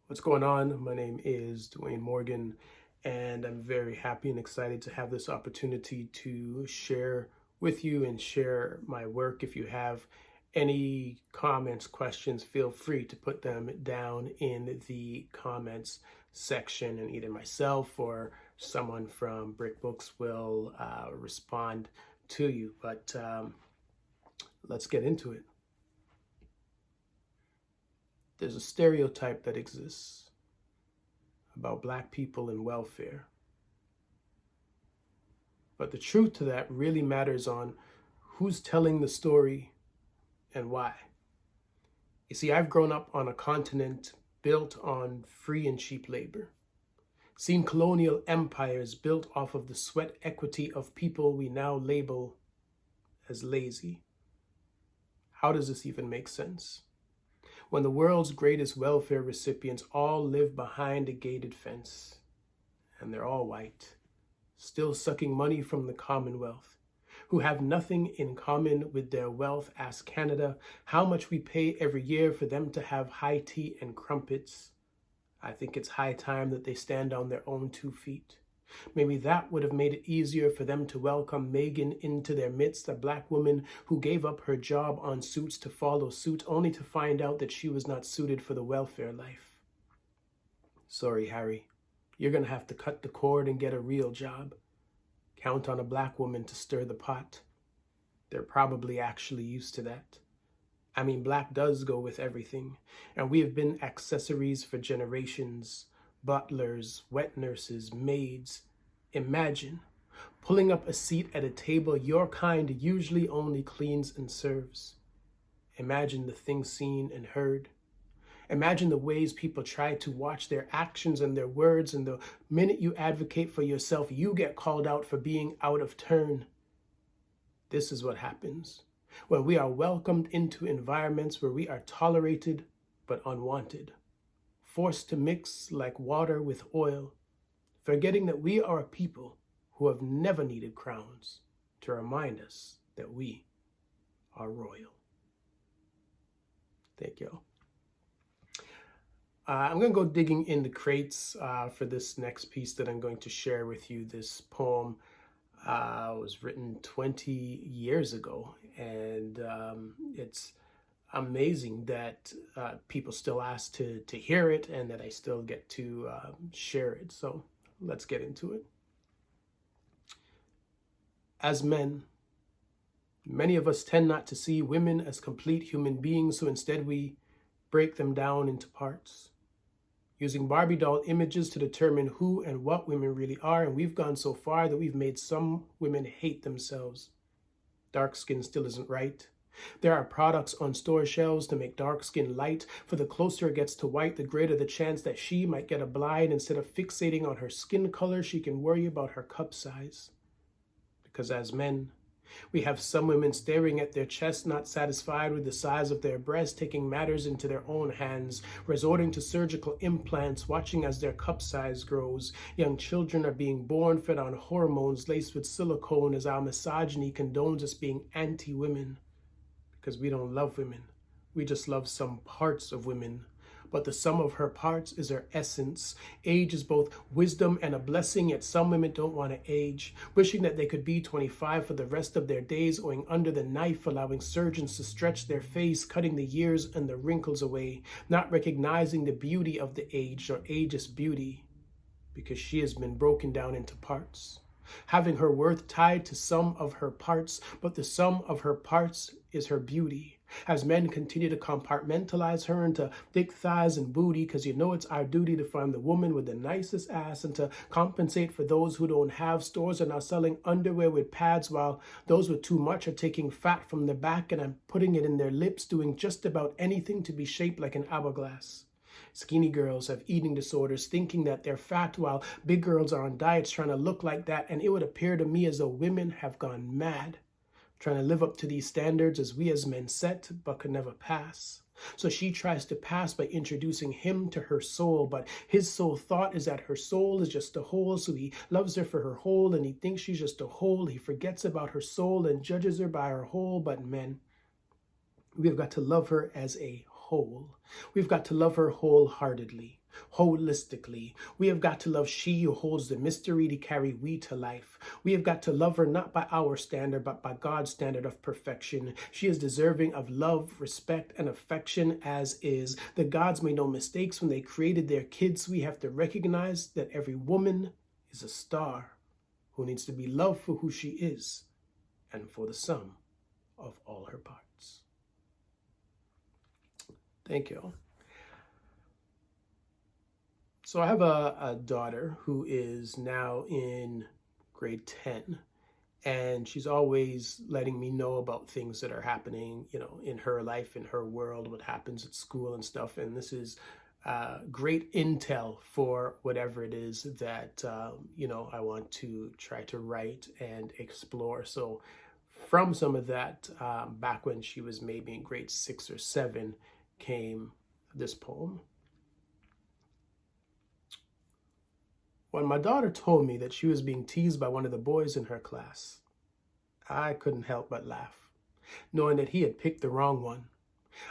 What's going on? My name is Dwayne Morgan, and I'm very happy and excited to have this opportunity to share with you and share my work. If you have any comments, questions, feel free to put them down in the comments section, and either myself or someone from Brick Books will respond to you. But let's get into it. There's a stereotype that exists about Black people and welfare. But the truth to that really matters on who's telling the story and why. You see, I've grown up on a continent built on free and cheap labor, seen colonial empires built off of the sweat equity of people we now label as lazy. How does this even make sense? When the world's greatest welfare recipients all live behind a gated fence, and they're all white, still sucking money from the Commonwealth, who have nothing in common with their wealth. Ask Canada how much we pay every year for them to have high tea and crumpets. I think it's high time that they stand on their own 2 feet. Maybe that would have made it easier for them to welcome Megan into their midst, a Black woman who gave up her job on Suits to follow suit, only to find out that she was not suited for the welfare life. Sorry, Harry. You're going to have to cut the cord and get a real job. Count on a Black woman to stir the pot. They're probably actually used to that. I mean, Black does go with everything, and we have been accessories for generations. Butlers, wet nurses, maids. Imagine pulling up a seat at a table your kind usually only cleans and serves. Imagine the things seen and heard. Imagine the ways people try to watch their actions and their words, and the minute you advocate for yourself, you get called out for being out of turn. This is what happens when we are welcomed into environments where we are tolerated but unwanted, forced to mix like water with oil, forgetting that we are a people who have never needed crowns to remind us that we are royal. Thank you. I'm going to go digging in the crates for this next piece that I'm going to share with you. This poem was written 20 years ago, and it's amazing that people still ask to hear it and that I still get to share it. So let's get into it. As men, many of us tend not to see women as complete human beings, so instead we break them down into parts, using Barbie doll images to determine who and what women really are. And we've gone so far that we've made some women hate themselves. Dark skin still isn't right. There are products on store shelves to make dark skin light, for the closer it gets to white, the greater the chance that she might get a blind. Instead of fixating on her skin color, she can worry about her cup size. Because as men, we have some women staring at their chest, not satisfied with the size of their breast, taking matters into their own hands, resorting to surgical implants, watching as their cup size grows. Young children are being born fed on hormones laced with silicone, as our misogyny condones us being anti-women. Because we don't love women. We just love some parts of women. But the sum of her parts is her essence. Age is both wisdom and a blessing, yet some women don't want to age, wishing that they could be 25 for the rest of their days, owing under the knife, allowing surgeons to stretch their face, cutting the years and the wrinkles away, not recognizing the beauty of the age or ageist beauty, because she has been broken down into parts, having her worth tied to some of her parts, but the sum of her parts is her beauty. As men continue to compartmentalize her into thick thighs and booty, because you know it's our duty to find the woman with the nicest ass and to compensate for those who don't have. Stores are now selling underwear with pads, while those with too much are taking fat from the back and putting it in their lips, doing just about anything to be shaped like an hourglass. Skinny girls have eating disorders, thinking that they're fat, while big girls are on diets trying to look like that. And it would appear to me as though women have gone mad, trying to live up to these standards as we as men set, but could never pass. So she tries to pass by introducing him to her soul, but his sole thought is that her soul is just a hole, so he loves her for her hole, and he thinks she's just a hole. He forgets about her soul and judges her by her hole. But men, we've got to love her as a whole. We've got to love her wholeheartedly, holistically. We have got to love she who holds the mystery to carry we to life. We have got to love her not by our standard, but by God's standard of perfection. She is deserving of love, respect, and affection as is. The gods made no mistakes when they created their kids. We have to recognize that every woman is a star who needs to be loved for who she is and for the sum of all her parts. Thank you. So I have a daughter who is now in grade 10, and she's always letting me know about things that are happening, in her life, in her world, what happens at school and stuff. And this is great intel for whatever it is that, I want to try to write and explore. So from some of that, back when she was maybe in grade 6 or 7, came this poem. When my daughter told me that she was being teased by one of the boys in her class, I couldn't help but laugh, knowing that he had picked the wrong one.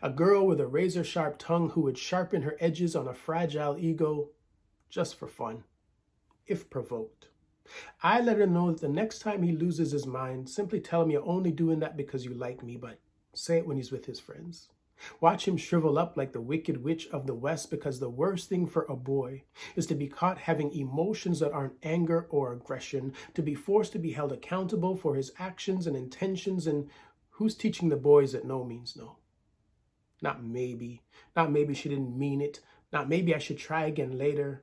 A girl with a razor-sharp tongue who would sharpen her edges on a fragile ego just for fun, if provoked. I let her know that the next time he loses his mind, simply tell him you're only doing that because you like me, but say it when he's with his friends. Watch him shrivel up like the wicked witch of the West, because the worst thing for a boy is to be caught having emotions that aren't anger or aggression, to be forced to be held accountable for his actions and intentions. And who's teaching the boys that no means no? Not maybe she didn't mean it. Not maybe I should try again later.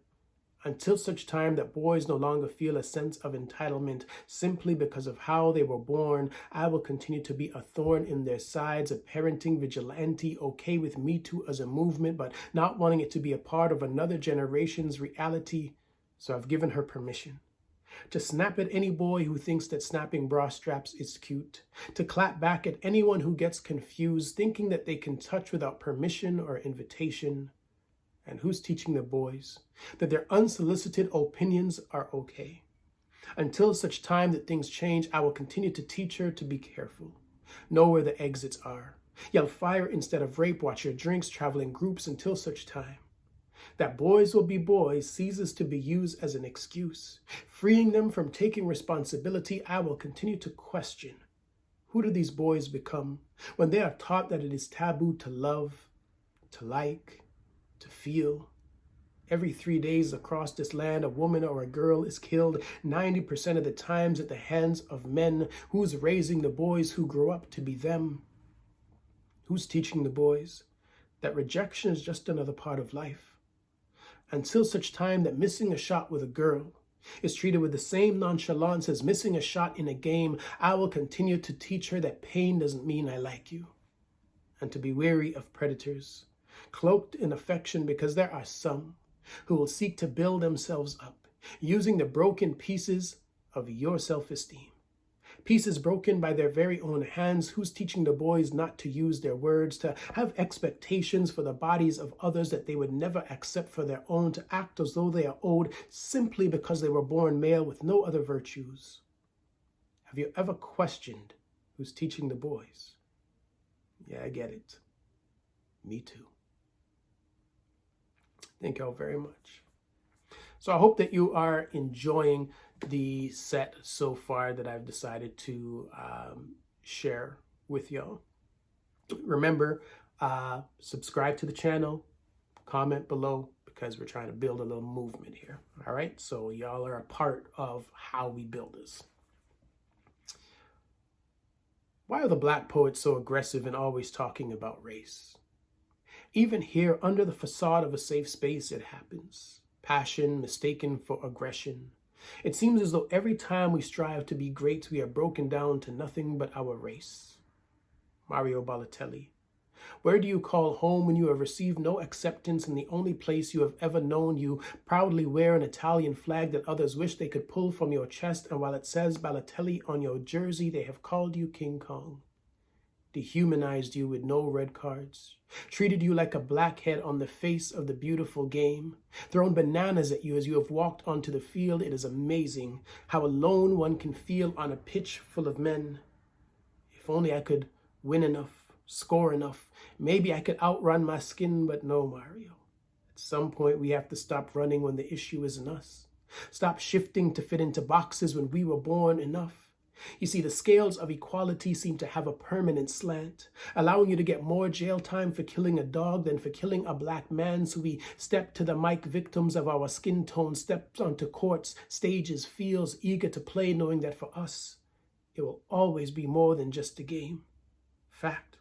Until such time that boys no longer feel a sense of entitlement simply because of how they were born, I will continue to be a thorn in their sides, a parenting vigilante, okay with Me Too as a movement, but not wanting it to be a part of another generation's reality. So I've given her permission to snap at any boy who thinks that snapping bra straps is cute, to clap back at anyone who gets confused, thinking that they can touch without permission or invitation. And who's teaching the boys that their unsolicited opinions are okay? Until such time that things change, I will continue to teach her to be careful, know where the exits are, yell fire instead of rape, watch your drinks, travel in groups until such time that boys will be boys ceases to be used as an excuse. Freeing them from taking responsibility, I will continue to question, who do these boys become when they are taught that it is taboo to love, to like, to feel? Every 3 days across this land, a woman or a girl is killed 90% of the times at the hands of men. Who's raising the boys who grow up to be them? Who's teaching the boys that rejection is just another part of life? Until such time that missing a shot with a girl is treated with the same nonchalance as missing a shot in a game, I will continue to teach her that pain doesn't mean I like you, and to be wary of predators cloaked in affection, because there are some who will seek to build themselves up using the broken pieces of your self-esteem. Pieces broken by their very own hands. Who's teaching the boys not to use their words, to have expectations for the bodies of others that they would never accept for their own, to act as though they are owed simply because they were born male with no other virtues? Have you ever questioned who's teaching the boys? Yeah, I get it. Me too. Thank you all very much. So I hope that you are enjoying the set so far that I've decided to share with y'all. Remember, subscribe to the channel, comment below, because we're trying to build a little movement here. All right, so y'all are a part of how we build this. Why are the Black poets so aggressive and always talking about race? Even here, under the facade of a safe space, it happens. Passion mistaken for aggression. It seems as though every time we strive to be great, we are broken down to nothing but our race. Mario Balotelli. Where do you call home when you have received no acceptance in the only place you have ever known? You proudly wear an Italian flag that others wish they could pull from your chest, and while it says Balotelli on your jersey, they have called you King Kong, dehumanized you with no red cards, treated you like a blackhead on the face of the beautiful game, thrown bananas at you as you have walked onto the field. It is amazing how alone one can feel on a pitch full of men. If only I could win enough, score enough, Maybe I could outrun my skin, but no, Mario. At some point, we have to stop running when the issue isn't us. Stop shifting to fit into boxes when we were born enough. You see, the scales of equality seem to have a permanent slant, allowing you to get more jail time for killing a dog than for killing a black man. So we step to the mic, victims of our skin tone, steps onto courts, stages, fields, eager to play, knowing that for us, it will always be more than just a game. Fact.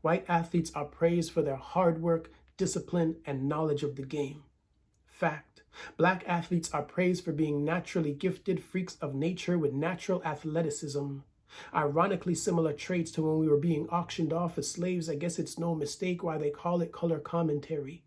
White athletes are praised for their hard work, discipline, and knowledge of the game. Fact. Black athletes are praised for being naturally gifted freaks of nature with natural athleticism. Ironically similar traits to when we were being auctioned off as slaves. I guess it's no mistake why they call it color commentary.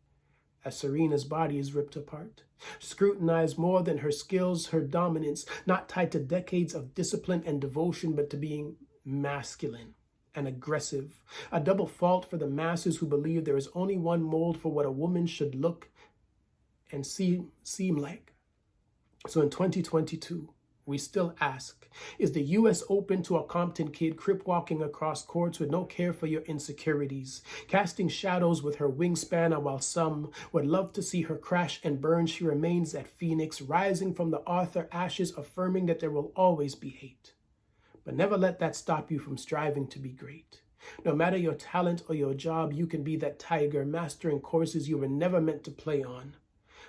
As Serena's body is ripped apart, scrutinized more than her skills, her dominance, not tied to decades of discipline and devotion, but to being masculine and aggressive. A double fault for the masses who believe there is only one mold for what a woman should look and seem like. So in 2022, we still ask, is the U.S. open to a Compton kid crip walking across courts with no care for your insecurities, casting shadows with her wingspan, and while some would love to see her crash and burn, she remains that phoenix, rising from the Arthur ashes, affirming that there will always be hate. But never let that stop you from striving to be great. No matter your talent or your job, you can be that tiger, mastering courses you were never meant to play on.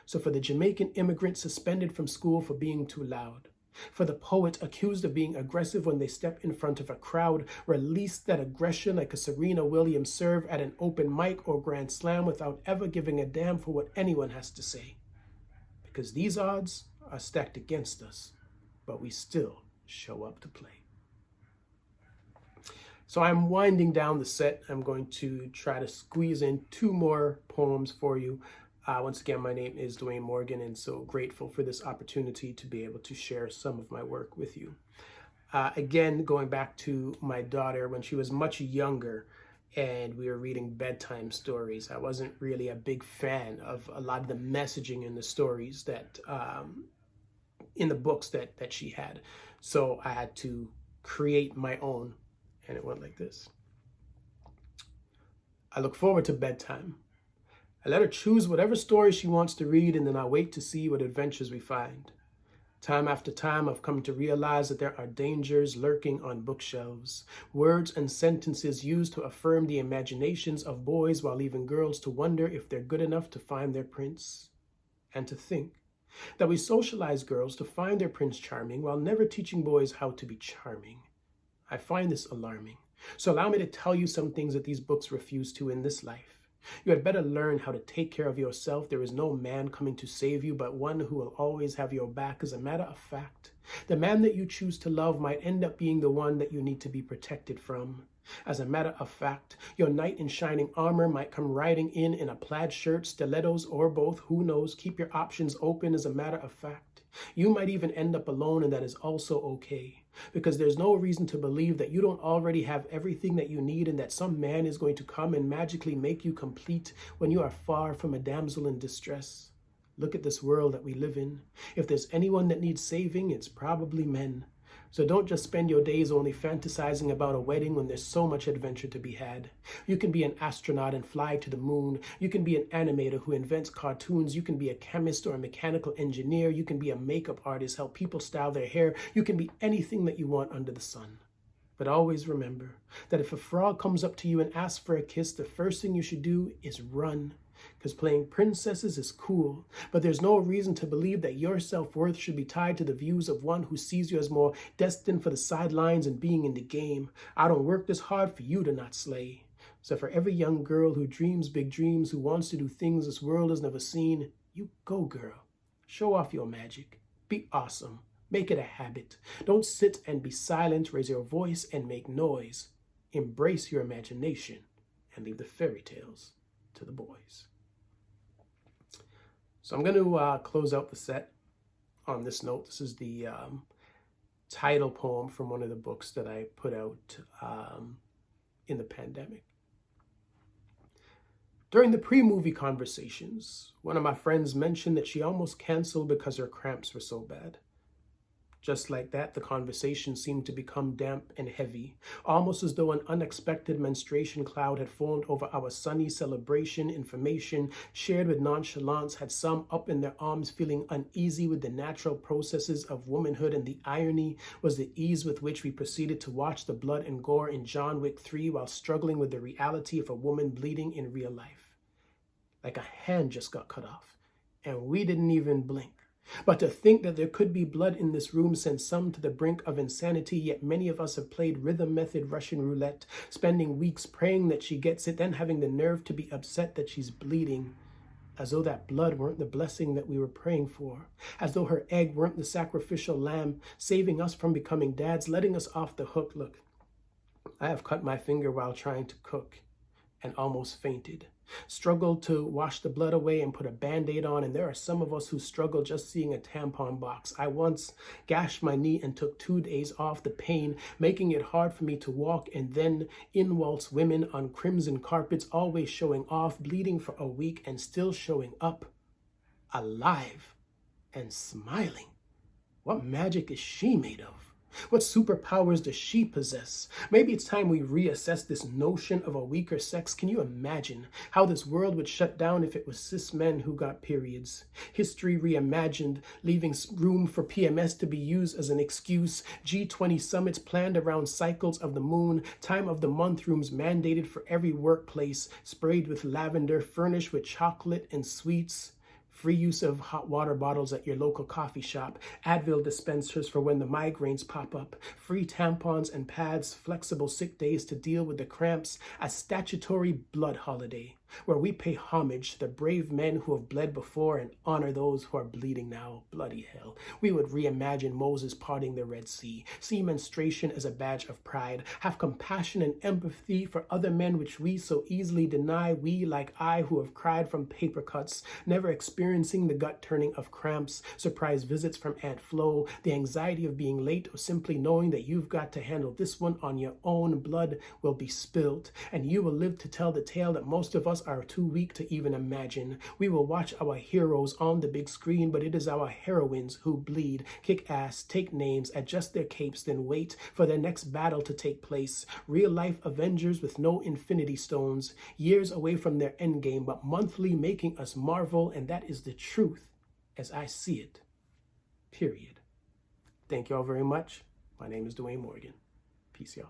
So for the Jamaican immigrant suspended from school for being too loud, for the poet accused of being aggressive when they step in front of a crowd, release that aggression like a Serena Williams serve at an open mic or grand slam without ever giving a damn for what anyone has to say. Because these odds are stacked against us, but we still show up to play. So I'm winding down the set. I'm going to try to squeeze in 2 more poems for you. Once again, my name is Dwayne Morgan, and so grateful for this opportunity to be able to share some of my work with you. Again, going back to my daughter, when she was much younger and we were reading bedtime stories, I wasn't really a big fan of a lot of the messaging in the stories that, in the books that she had. So I had to create my own, and it went like this. I look forward to bedtime. I let her choose whatever story she wants to read, and then I wait to see what adventures we find. Time after time, I've come to realize that there are dangers lurking on bookshelves, words and sentences used to affirm the imaginations of boys while leaving girls to wonder if they're good enough to find their prince. And to think that we socialize girls to find their prince charming while never teaching boys how to be charming. I find this alarming. So allow me to tell you some things that these books refuse to in this life. You had better learn how to take care of yourself. There is no man coming to save you, but one who will always have your back. As a matter of fact, the man that you choose to love might end up being the one that you need to be protected from. As a matter of fact, your knight in shining armor might come riding in a plaid shirt, stilettos, or both. Who knows? Keep your options open. As a matter of fact, you might even end up alone, and that is also okay. Because there's no reason to believe that you don't already have everything that you need and that some man is going to come and magically make you complete when you are far from a damsel in distress. Look at this world that we live in. If there's anyone that needs saving, it's probably men. So don't just spend your days only fantasizing about a wedding when there's so much adventure to be had. You can be an astronaut and fly to the moon. You can be an animator who invents cartoons. You can be a chemist or a mechanical engineer. You can be a makeup artist, help people style their hair. You can be anything that you want under the sun. But always remember that if a frog comes up to you and asks for a kiss, the first thing you should do is run. Because playing princesses is cool, but there's no reason to believe that your self-worth should be tied to the views of one who sees you as more destined for the sidelines and being in the game. I don't work this hard for you to not slay. So for every young girl who dreams big dreams, who wants to do things this world has never seen, you go, girl. Show off your magic. Be awesome. Make it a habit. Don't sit and be silent. Raise your voice and make noise. Embrace your imagination and leave the fairy tales to the boys. So I'm going to close out the set on this note. This is the title poem from one of the books that I put out in the pandemic. During the pre-movie conversations, one of my friends mentioned that she almost canceled because her cramps were so bad. Just like that, the conversation seemed to become damp and heavy, almost as though an unexpected menstruation cloud had formed over our sunny celebration. Information shared with nonchalance had some up in their arms feeling uneasy with the natural processes of womanhood, and the irony was the ease with which we proceeded to watch the blood and gore in John Wick 3 while struggling with the reality of a woman bleeding in real life. Like a hand just got cut off, and we didn't even blink. But to think that there could be blood in this room sent some to the brink of insanity, yet many of us have played rhythm method Russian roulette, spending weeks praying that she gets it, then having the nerve to be upset that she's bleeding, as though that blood weren't the blessing that we were praying for, as though her egg weren't the sacrificial lamb, saving us from becoming dads, letting us off the hook. Look, I have cut my finger while trying to cook and almost fainted. Struggled to wash the blood away and put a Band-Aid on, and there are some of us who struggle just seeing a tampon box. I once gashed my knee and took 2 days off, the pain making it hard for me to walk, and then in waltz women on crimson carpets, always showing off, bleeding for a week and still showing up, alive and smiling. What magic is she made of? What superpowers does she possess? Maybe it's time we reassess this notion of a weaker sex. Can you imagine how this world would shut down if it was cis men who got periods? History reimagined, leaving room for PMS to be used as an excuse. G20 summits planned around cycles of the moon. Time of the month rooms mandated for every workplace. Sprayed with lavender, furnished with chocolate and sweets. Free use of hot water bottles at your local coffee shop, Advil dispensers for when the migraines pop up, free tampons and pads, flexible sick days to deal with the cramps, a statutory blood holiday where we pay homage to the brave men who have bled before and honor those who are bleeding now. Bloody hell. We would reimagine Moses parting the Red Sea, see menstruation as a badge of pride, have compassion and empathy for other men which we so easily deny. We, like I, who have cried from paper cuts, never experiencing the gut turning of cramps, surprise visits from Aunt Flo, the anxiety of being late, or simply knowing that you've got to handle this one on your own. Blood will be spilled, and you will live to tell the tale that most of us are too weak to even imagine. We will watch our heroes on the big screen, but it is our heroines who bleed, kick ass, take names, adjust their capes, then wait for their next battle to take place. Real life Avengers with no infinity stones, years away from their endgame, but monthly making us marvel, and that is the truth as I see it. Period. Thank you all very much. My name is Dwayne Morgan. Peace, y'all.